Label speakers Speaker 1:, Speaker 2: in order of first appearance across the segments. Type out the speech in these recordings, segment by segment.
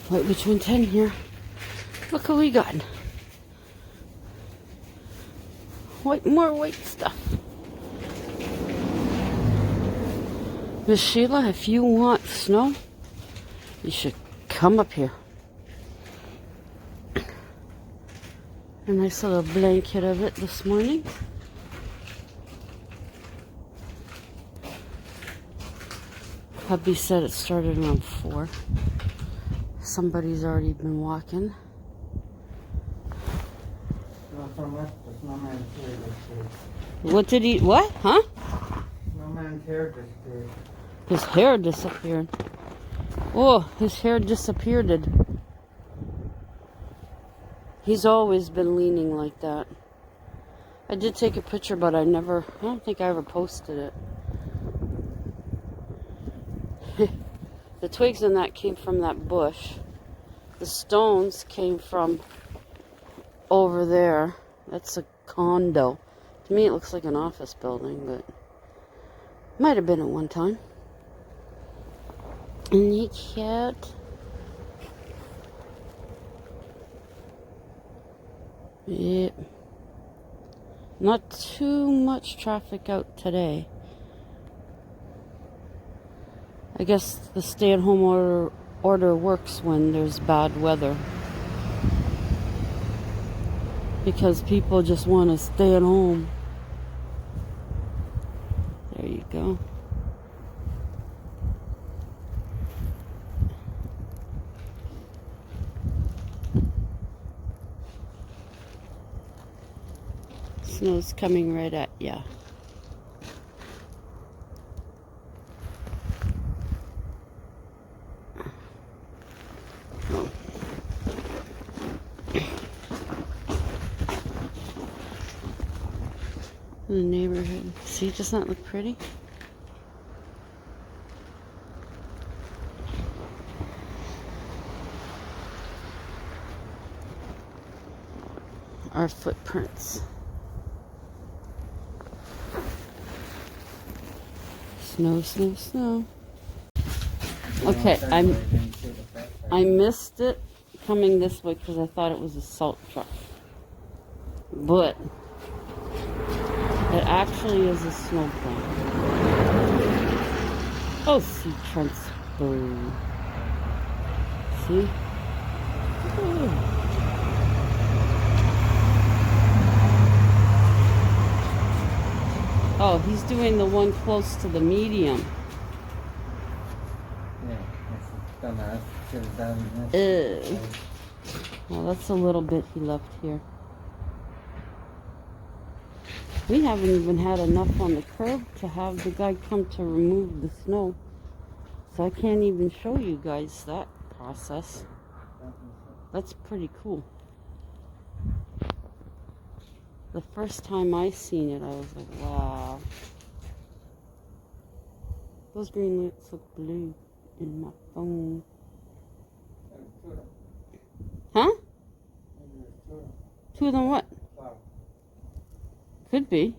Speaker 1: White Witch 110 here. Look what we got. More white stuff. Miss Sheila, if you want snow, you should come up here. A nice little blanket of it this morning. Hubby said it started around 4. Somebody's already been walking. What did he, what? Huh?
Speaker 2: Snowman's hair disappeared.
Speaker 1: His hair disappeared. Oh, his hair disappeared. He's always been leaning like that. I did take a picture, but I don't think I ever posted it. The twigs in that came from that bush. The stones came from over there. That's a condo. To me, it looks like an office building, but might have been at one time. And the cat. Yep. Not too much traffic out today. I guess the stay-at-home order works when there's bad weather. Because people just want to stay at home. There you go. Snow's coming right at ya. The neighborhood. See, doesn't that look pretty? Our footprints. Snow, snow, snow. Okay, I missed it coming this way because I thought it was a salt truck. But it actually is a snowplow. Oh, sea transport. See? Oh. Oh, he's doing the one close to the medium. Ew. Well, that's a little bit he left here. We haven't even had enough on the curb to have the guy come to remove the snow. So I can't even show you guys that process. That's pretty cool. The first time I seen it, I was like, wow. Those green lights look blue in my phone. Huh? Two of them what? Could be.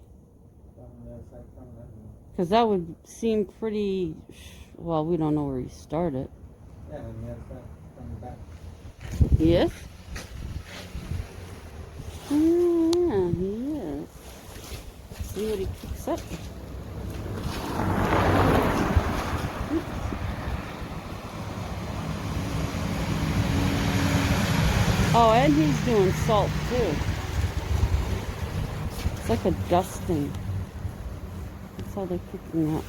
Speaker 1: Because that would seem pretty... Well, we don't know where he started. Yes? Oh, yeah, he is. See what he picks up. Oh, and he's doing salt too. It's like a dusting. That's how they're cooking up.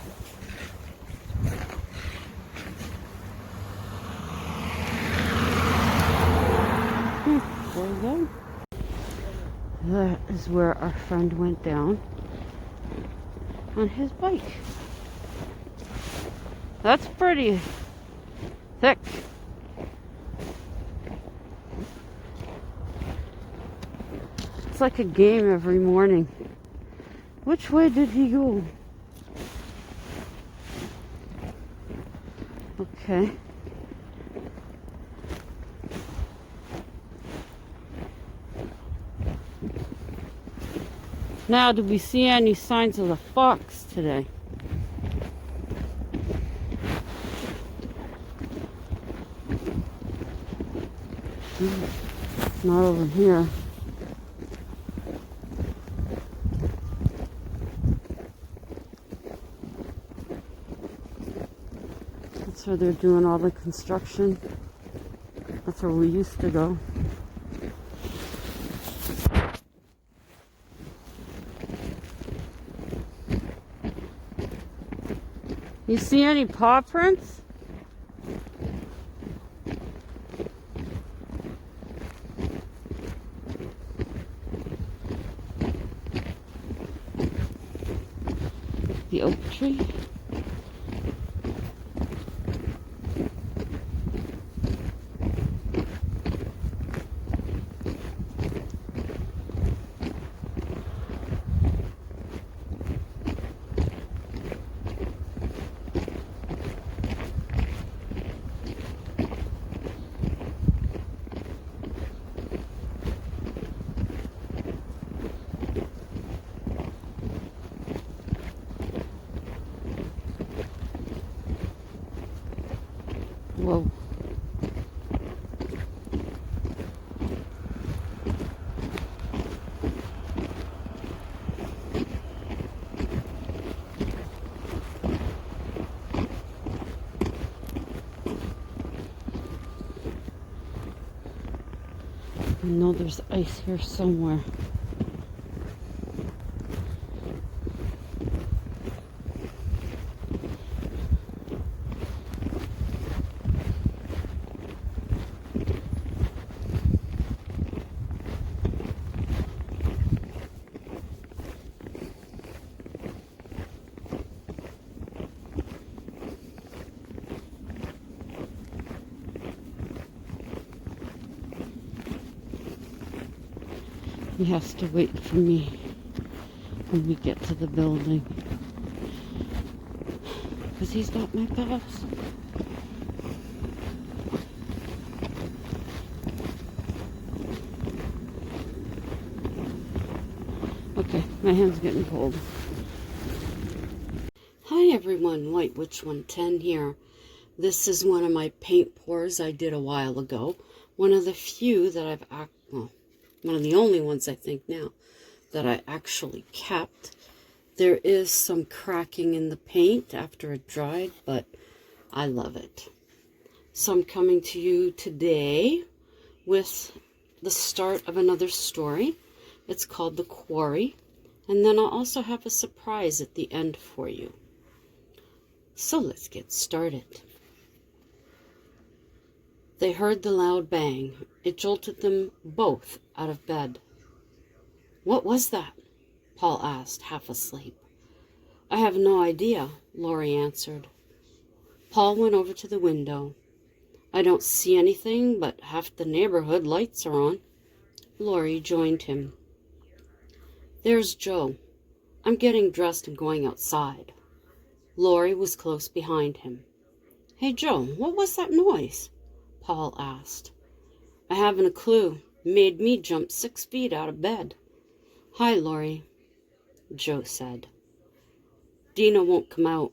Speaker 1: There we go. That is where our friend went down on his bike. That's pretty thick. It's like a game every morning. Which way did he go? Okay. Now, did we see any signs of the fox today? Not over here. That's where they're doing all the construction. That's where we used to go. You see any paw prints? The oak tree? Whoa. I know there's ice here somewhere. He has to wait for me when we get to the building, because he's not my boss. Okay, my hand's getting cold. Hi everyone, White Witch 110 here. This is one of my paint pours I did a while ago. One of the few that one of the only ones I think now that I actually kept. There is some cracking in the paint after it dried, but I love it. So I'm coming to you today with the start of another story. It's called The Quarry, and then I'll also have a surprise at the end for you. So let's get started. They heard the loud bang. It jolted them both out of bed. "What was that?" Paul asked, half asleep. "I have no idea," Laurie answered. Paul went over to the window. "I don't see anything, but half the neighborhood lights are on." Laurie joined him. "There's Joe. I'm getting dressed and going outside." Laurie was close behind him. "Hey, Joe, what was that noise?" Paul asked. "I haven't a clue. Made me jump 6 feet out of bed." "Hi, Laurie," Joe said. "Dina won't come out."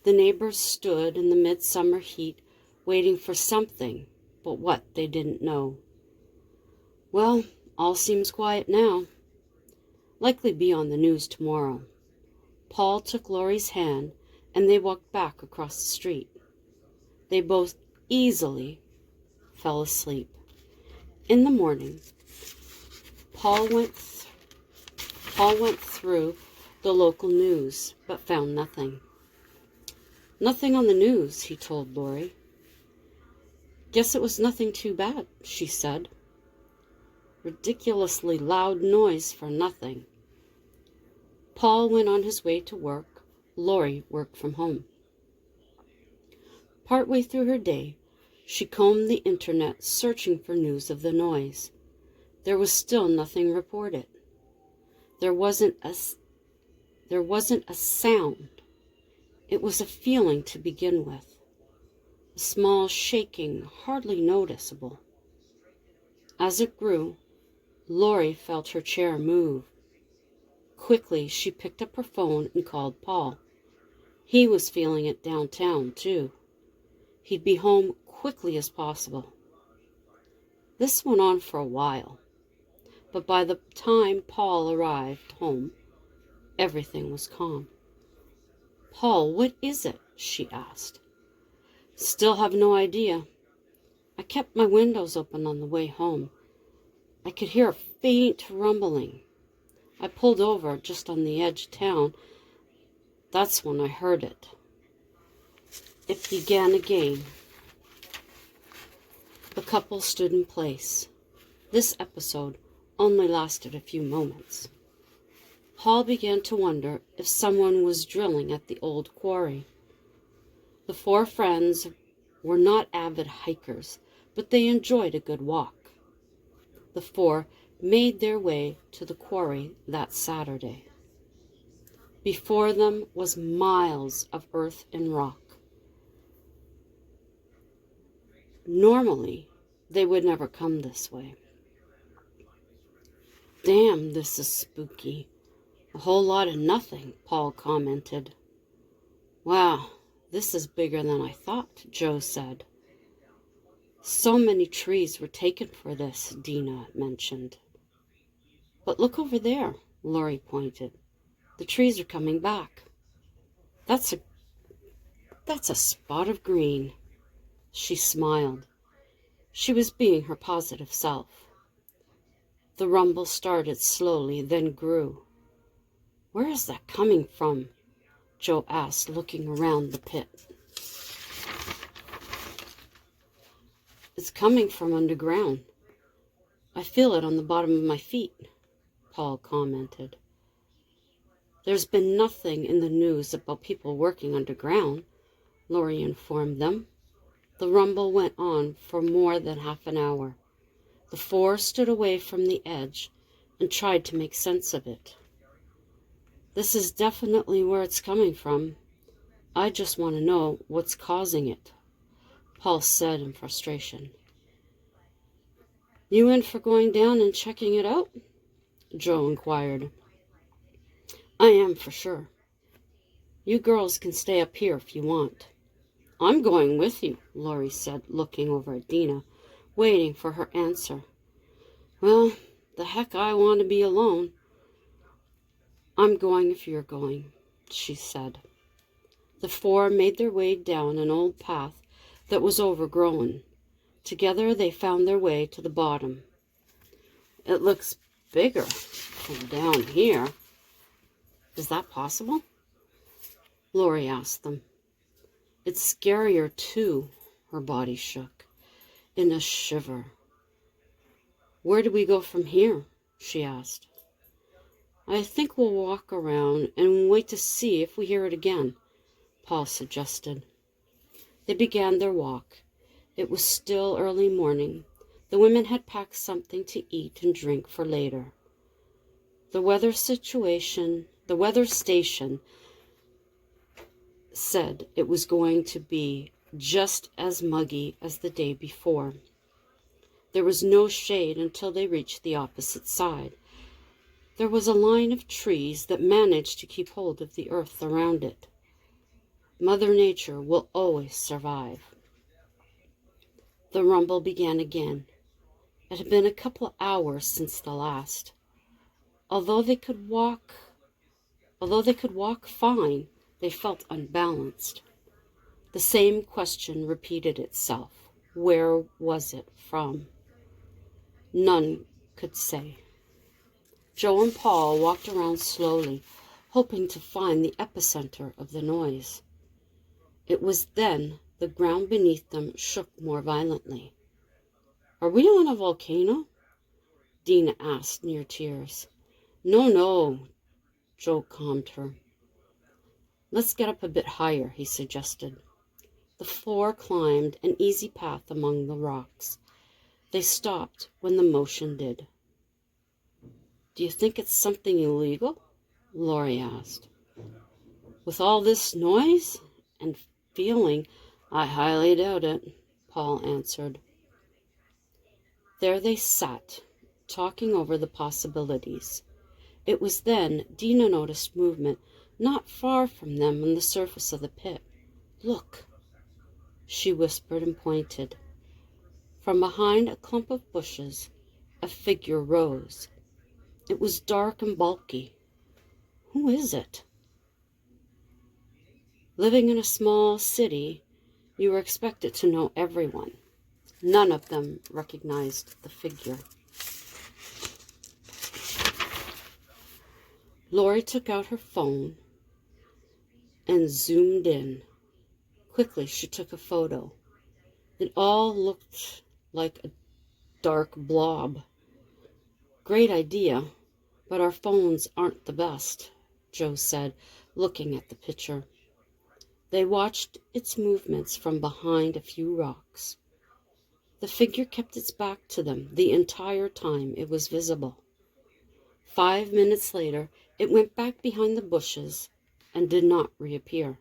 Speaker 1: The neighbors stood in the midsummer heat, waiting for something, but what they didn't know. "Well, all seems quiet now. Likely be on the news tomorrow." Paul took Laurie's hand, and they walked back across the street. They both easily fell asleep. In the morning, Paul went through the local news, but found nothing. "Nothing on the news," he told Laurie. "Guess it was nothing too bad," she said. "Ridiculously loud noise for nothing." Paul went on his way to work. Laurie worked from home. Partway through her day, she combed the internet searching for news of the noise. There was still nothing reported. There wasn't a sound. It was a feeling to begin with. A small shaking, hardly noticeable. As it grew, Laurie felt her chair move. Quickly, she picked up her phone and called Paul. He was feeling it downtown, too. He'd be home quickly as possible. This went on for a while, but by the time Paul arrived home, everything was calm. "Paul, what is it?" she asked. "Still have no idea. I kept my windows open on the way home. I could hear a faint rumbling. I pulled over just on the edge of town. That's when I heard it." It began again. The couple stood in place. This episode only lasted a few moments. Paul began to wonder if someone was drilling at the old quarry. The four friends were not avid hikers, but they enjoyed a good walk. The four made their way to the quarry that Saturday. Before them was miles of earth and rock. Normally, they would never come this way. "Damn, this is spooky. A whole lot of nothing," Paul commented. "Wow, this is bigger than I thought," Joe said. "So many trees were taken for this," Dina mentioned. "But look over there," Lori pointed. "The trees are coming back. That's a spot of green." She smiled. She was being her positive self. The rumble started slowly, then grew. "Where is that coming from?" Joe asked, looking around the pit. "It's coming from underground. I feel it on the bottom of my feet," Paul commented. "There's been nothing in the news about people working underground," Lori informed them. The rumble went on for more than half an hour. The four stood away from the edge and tried to make sense of it. "This is definitely where it's coming from. I just want to know what's causing it," Paul said in frustration. "You in for going down and checking it out?" Joe inquired. "I am for sure. You girls can stay up here if you want." "I'm going with you," Lori said, looking over at Dina, waiting for her answer. "Well, the heck I want to be alone." "I'm going if you're going," she said. The four made their way down an old path that was overgrown. Together they found their way to the bottom. "It looks bigger from down here. Is that possible?" Lori asked them. "It's scarier too." Her body shook in a shiver. "Where do we go from here?" she asked. "I think we'll walk around and wait to see if we hear it again," Paul suggested. They began their walk. It was still early morning. The women had packed something to eat and drink for later. The weather station said it was going to be just as muggy as the day before. There was no shade until they reached the opposite side. There was a line of trees that managed to keep hold of the earth around it. Mother Nature will always survive. The rumble began again. It had been a couple of hours since the last. Although they could walk fine, they felt unbalanced. The same question repeated itself. Where was it from? None could say. Joe and Paul walked around slowly, hoping to find the epicenter of the noise. It was then the ground beneath them shook more violently. "Are we on a volcano?" Dina asked, near tears. No, Joe calmed her. "Let's get up a bit higher," he suggested. The four climbed an easy path among the rocks. They stopped when the motion did. "Do you think it's something illegal?" Lori asked. "With all this noise and feeling, I highly doubt it," Paul answered. There they sat, talking over the possibilities. It was then Dina noticed movement not far from them on the surface of the pit. "Look," she whispered and pointed. From behind a clump of bushes, a figure rose. It was dark and bulky. Who is it? Living in a small city, you were expected to know everyone. None of them recognized the figure. Lori took out her phone and zoomed in. Quickly, she took a photo. It all looked like a dark blob. Great idea, but our phones aren't the best, Joe said, looking at the picture. They watched its movements from behind a few rocks. The figure kept its back to them the entire time it was visible. 5 minutes later, it went back behind the bushes and did not reappear.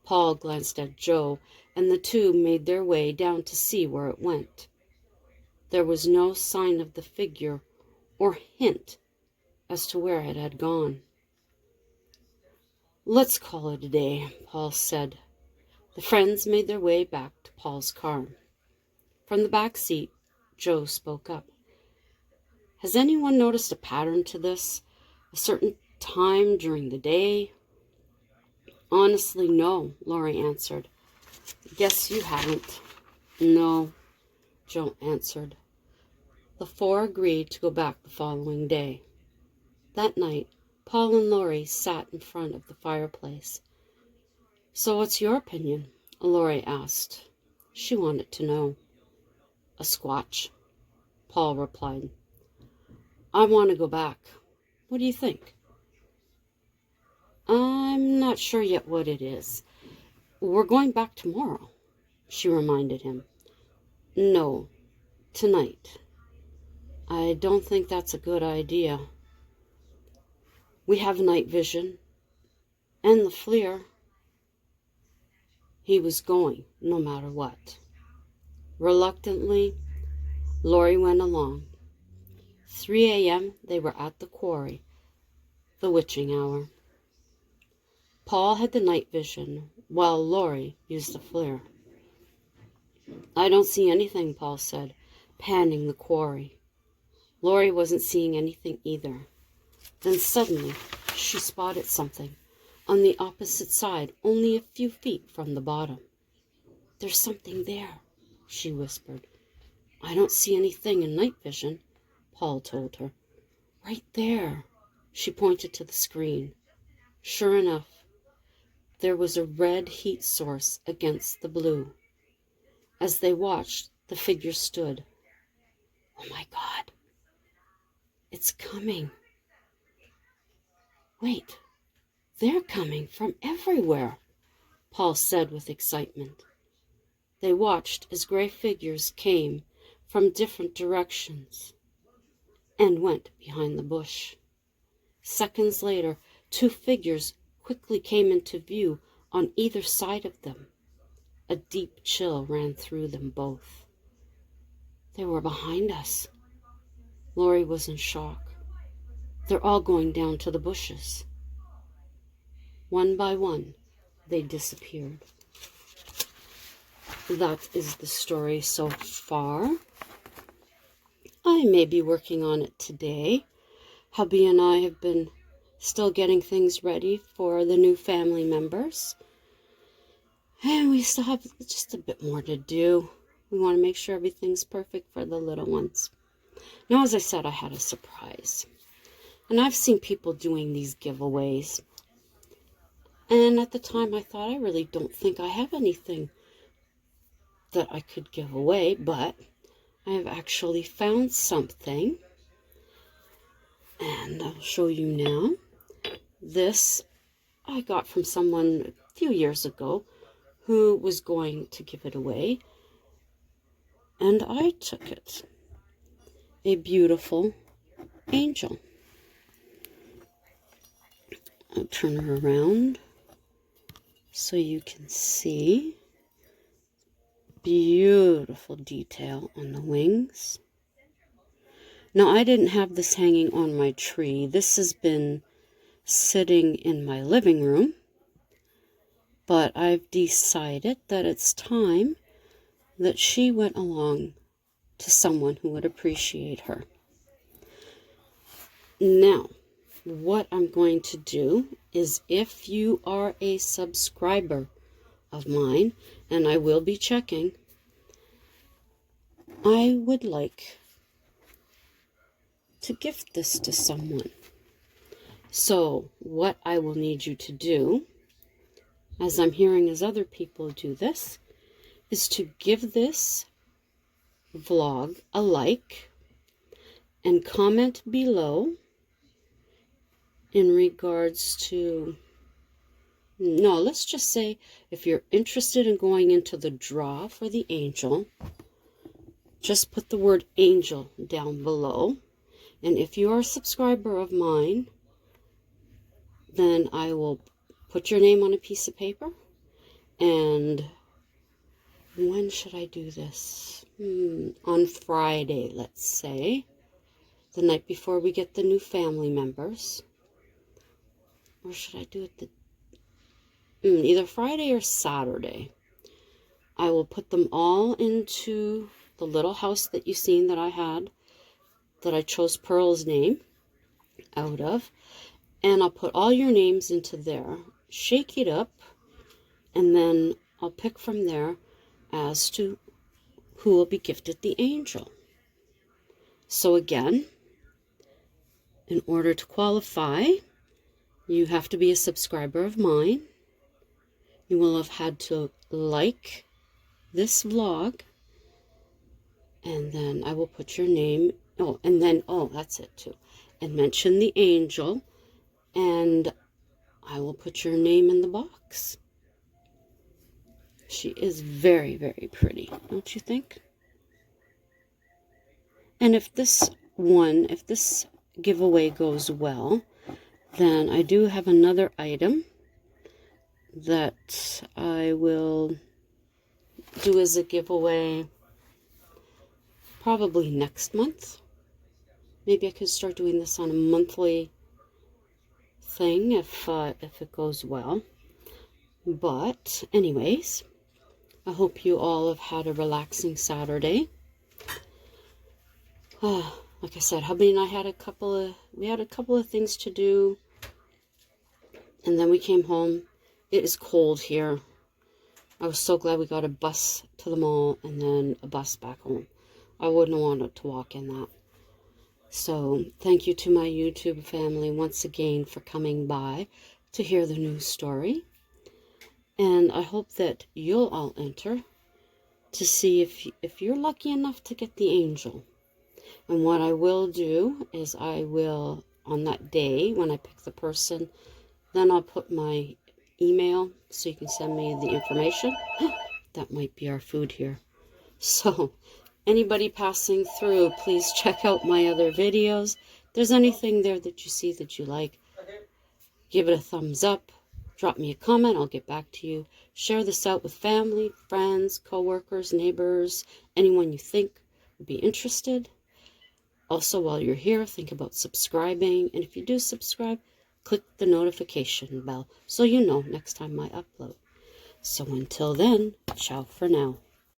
Speaker 1: Paul glanced at Joe, and the two made their way down to see where it went. There was no sign of the figure or hint as to where it had gone. "Let's call it a day," Paul said. The friends made their way back to Paul's car. From the back seat, Joe spoke up. "Has anyone noticed a pattern to this? A certain time during the day?" "Honestly, no," Lori answered. "Guess you haven't." "No," Joe answered. The four agreed to go back the following day. That night, Paul and Lori sat in front of the fireplace. "So what's your opinion?" Lori asked. She wanted to know. "A squatch," Paul replied. "I want to go back. What do you think?" "I'm not sure yet what it is. We're going back tomorrow," she reminded him. "No, tonight. I don't think that's a good idea. We have night vision and the FLIR." He was going no matter what. Reluctantly, Lori went along. 3 a.m. they were at the quarry, the witching hour. Paul had the night vision, while Lori used the FLIR. "I don't see anything," Paul said, panning the quarry. Lori wasn't seeing anything either. Then suddenly, she spotted something on the opposite side, only a few feet from the bottom. "There's something there," she whispered. "I don't see anything in night vision," Paul told her. "Right there." She pointed to the screen. Sure enough, there was a red heat source against the blue. As they watched, the figure stood. "Oh my God, it's coming. Wait, they're coming from everywhere," Paul said with excitement. They watched as gray figures came from different directions and went behind the bush. Seconds later, 2 figures quickly came into view on either side of them. A deep chill ran through them both. "They were behind us." Lori was in shock. "They're all going down to the bushes." One by one, they disappeared. That is the story so far. I may be working on it today. Hubby and I have been still getting things ready for the new family members. And we still have just a bit more to do. We want to make sure everything's perfect for the little ones. Now, as I said, I had a surprise. And I've seen people doing these giveaways. And at the time, I thought, I really don't think I have anything that I could give away. But I have actually found something. And I'll show you now. This I got from someone a few years ago who was going to give it away. And I took it. A beautiful angel. I'll turn her around so you can see. Beautiful detail on the wings. Now, I didn't have this hanging on my tree. This has been sitting in my living room. But I've decided that it's time that she went along to someone who would appreciate her. Now, what I'm going to do is, if you are a subscriber of mine, and I will be checking, I would like to gift this to someone. So what I will need you to do, as I'm hearing as other people do this, is to give this vlog a like and comment below in regards to, no, let's just say if you're interested in going into the draw for the angel, just put the word angel down below. And if you are a subscriber of mine, then I will put your name on a piece of paper. And when should I do this? On Friday, let's say. The night before we get the new family members. Or should I do it either Friday or Saturday? I will put them all into the little house that you've seen that I had, that I chose Pearl's name out of. And I'll put all your names into there, shake it up, and then I'll pick from there as to who will be gifted the angel. So again, in order to qualify, you have to be a subscriber of mine. You will have had to like this vlog, and then I will put your name, that's it too, and mention the angel, and I will put your name in the box. She is very, very pretty, don't you think? And if this giveaway goes well, then I do have another item that I will do as a giveaway probably next month. Maybe I could start doing this on a monthly thing if it goes well. But anyways, I hope you all have had a relaxing Saturday. Like I said, hubby and I had a couple of things to do, and then we came home. It is cold here. I was so glad we got a bus to the mall and then a bus back home. I wouldn't have wanted to walk in that. So thank you to my YouTube family once again for coming by to hear the news story. And I hope that you'll all enter to see if you're lucky enough to get the angel. And what I will do is I will, on that day when I pick the person, then I'll put my email so you can send me the information. That might be our food here. So anybody passing through, please check out my other videos. If there's anything there that you see that you like, give it a thumbs up. Drop me a comment. I'll get back to you. Share this out with family, friends, co-workers, neighbors, anyone you think would be interested. Also, while you're here, think about subscribing. And if you do subscribe, click the notification bell so you know next time I upload. So until then, ciao for now.